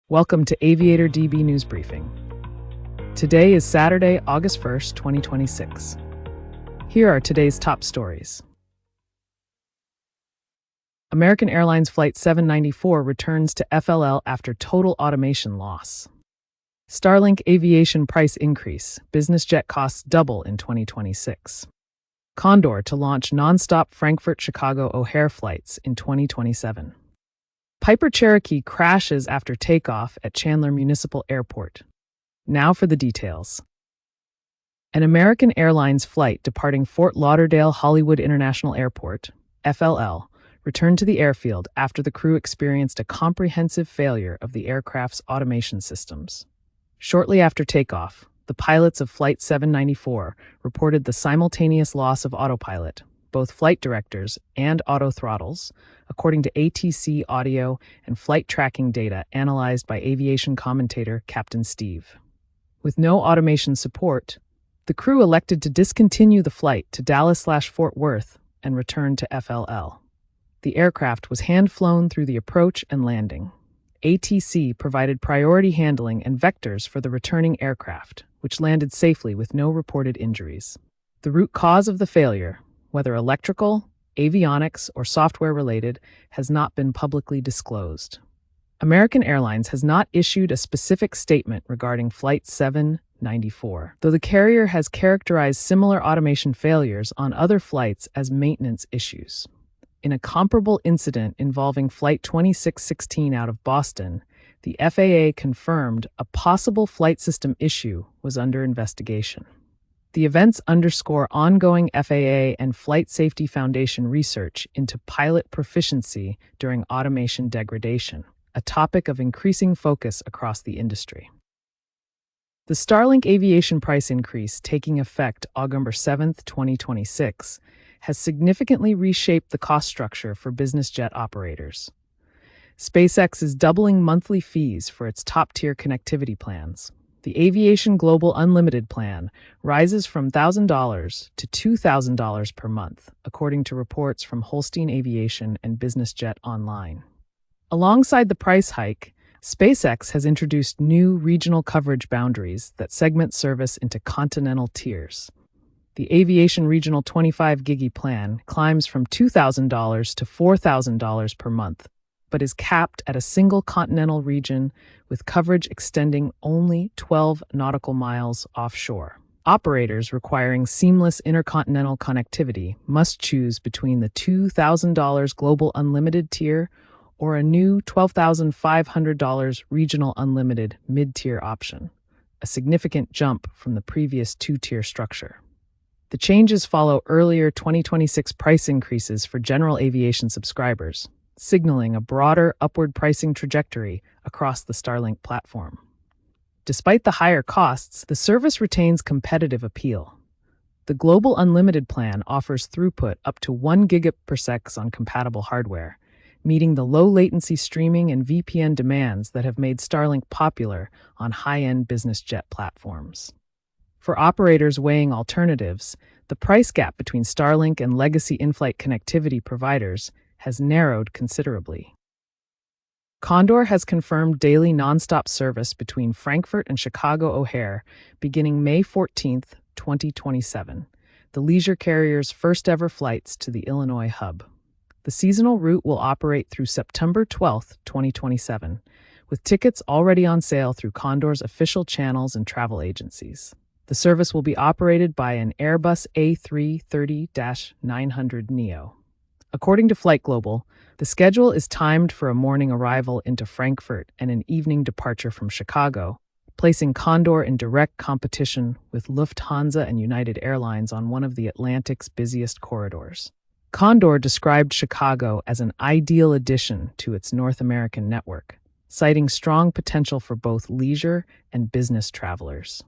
Welcome to AviatorDB News Briefing. Today is Saturday, August 1st, 2026. Here are today's top stories. American Airlines Flight 794 returns to FLL after total automation loss. Starlink aviation price increase, business jet costs double in 2026. Condor to launch Nonstop Frankfurt-Chicago O'Hare flights in 2027. Piper Cherokee crashes after takeoff at Chandler Municipal Airport. Now for the details. An American Airlines flight departing Fort Lauderdale Hollywood International Airport, FLL, returned to the airfield after the crew experienced a comprehensive failure of the aircraft's automation systems. Shortly after takeoff, the pilots of Flight 794 reported the simultaneous loss of autopilot, both flight directors and auto throttles, according to ATC audio and flight tracking data analyzed by aviation commentator Captain Steve. With no automation support, the crew elected to discontinue the flight to Dallas/Fort Worth and return to FLL. The aircraft was hand-flown through the approach and landing. ATC provided priority handling and vectors for the returning aircraft, which landed safely with no reported injuries. The root cause of the failure, whether electrical, avionics, or software-related, has not been publicly disclosed. American Airlines has not issued a specific statement regarding Flight 794, though the carrier has characterized similar automation failures on other flights as maintenance issues. In a comparable incident involving Flight 2616 out of Boston, the FAA confirmed a possible flight system issue was under investigation. The events underscore ongoing FAA and Flight Safety Foundation research into pilot proficiency during automation degradation, a topic of increasing focus across the industry. The Starlink aviation price increase taking effect August 7, 2026, has significantly reshaped the cost structure for business jet operators. SpaceX is doubling monthly fees for its top-tier connectivity plans. The Aviation Global Unlimited plan rises from $1,000 to $2,000 per month, according to reports from Holstein Aviation and Business Jet Online. Alongside the price hike, SpaceX has introduced new regional coverage boundaries that segment service into continental tiers. The Aviation Regional 25 Gigi plan climbs from $2,000 to $4,000 per month, but is capped at a single continental region with coverage extending only 12 nautical miles offshore. Operators requiring seamless intercontinental connectivity must choose between the $2,000 Global Unlimited tier or a new $12,500 Regional Unlimited mid-tier option, a significant jump from the previous two-tier structure. The changes follow earlier 2026 price increases for general aviation subscribers, signaling a broader upward pricing trajectory across the Starlink platform. Despite the higher costs, the service retains competitive appeal. The Global Unlimited plan offers throughput up to 1 Gbps on compatible hardware, meeting the low-latency streaming and VPN demands that have made Starlink popular on high-end business jet platforms. For operators weighing alternatives, the price gap between Starlink and legacy in-flight connectivity providers has narrowed considerably. Condor has confirmed daily nonstop service between Frankfurt and Chicago O'Hare beginning May 14, 2027, the leisure carrier's first-ever flights to the Illinois hub. The seasonal route will operate through September 12, 2027, with tickets already on sale through Condor's official channels and travel agencies. The service will be operated by an Airbus A330-900neo. According to Flight Global, the schedule is timed for a morning arrival into Frankfurt and an evening departure from Chicago, placing Condor in direct competition with Lufthansa and United Airlines on one of the Atlantic's busiest corridors. Condor described Chicago as an ideal addition to its North American network, citing strong potential for both leisure and business travelers.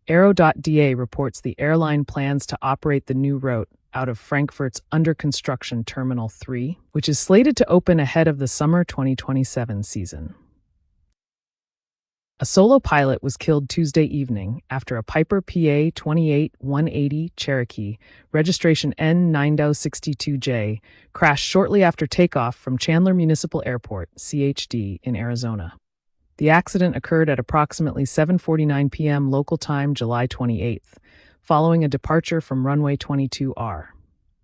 Aero.da reports the airline plans to operate the new route out of Frankfurt's under-construction Terminal 3, which is slated to open ahead of the summer 2027 season. A solo pilot was killed Tuesday evening after a Piper PA-28-180 Cherokee, registration N9062J, crashed shortly after takeoff from Chandler Municipal Airport, CHD, in Arizona. The accident occurred at approximately 7:49 p.m. local time, July 28th, following a departure from runway 22R.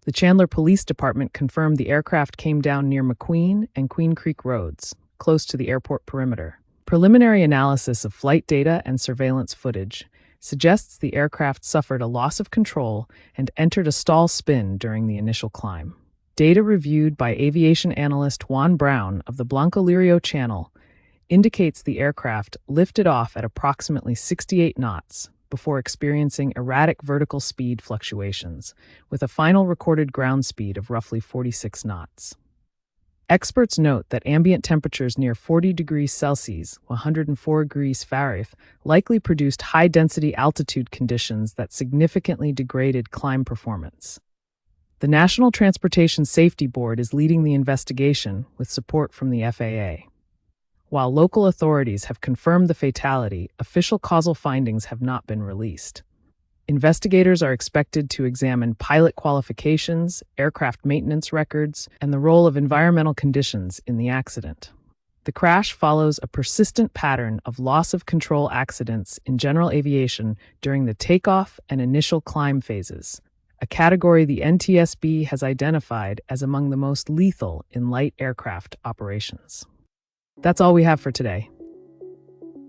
The Chandler Police Department confirmed the aircraft came down near McQueen and Queen Creek Roads, close to the airport perimeter. Preliminary analysis of flight data and surveillance footage suggests the aircraft suffered a loss of control and entered a stall spin during the initial climb. Data reviewed by aviation analyst Juan Brown of the Blanco Lirio Channel indicates the aircraft lifted off at approximately 68 knots before experiencing erratic vertical speed fluctuations, with a final recorded ground speed of roughly 46 knots. Experts note that ambient temperatures near 40 degrees Celsius, 104 degrees Fahrenheit, likely produced high-density altitude conditions that significantly degraded climb performance. The National Transportation Safety Board is leading the investigation with support from the FAA. While local authorities have confirmed the fatality, official causal findings have not been released. Investigators are expected to examine pilot qualifications, aircraft maintenance records, and the role of environmental conditions in the accident. The crash follows a persistent pattern of loss of control accidents in general aviation during the takeoff and initial climb phases, a category the NTSB has identified as among the most lethal in light aircraft operations. That's all we have for today.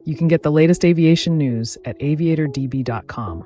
You can get the latest aviation news at aviatordb.com.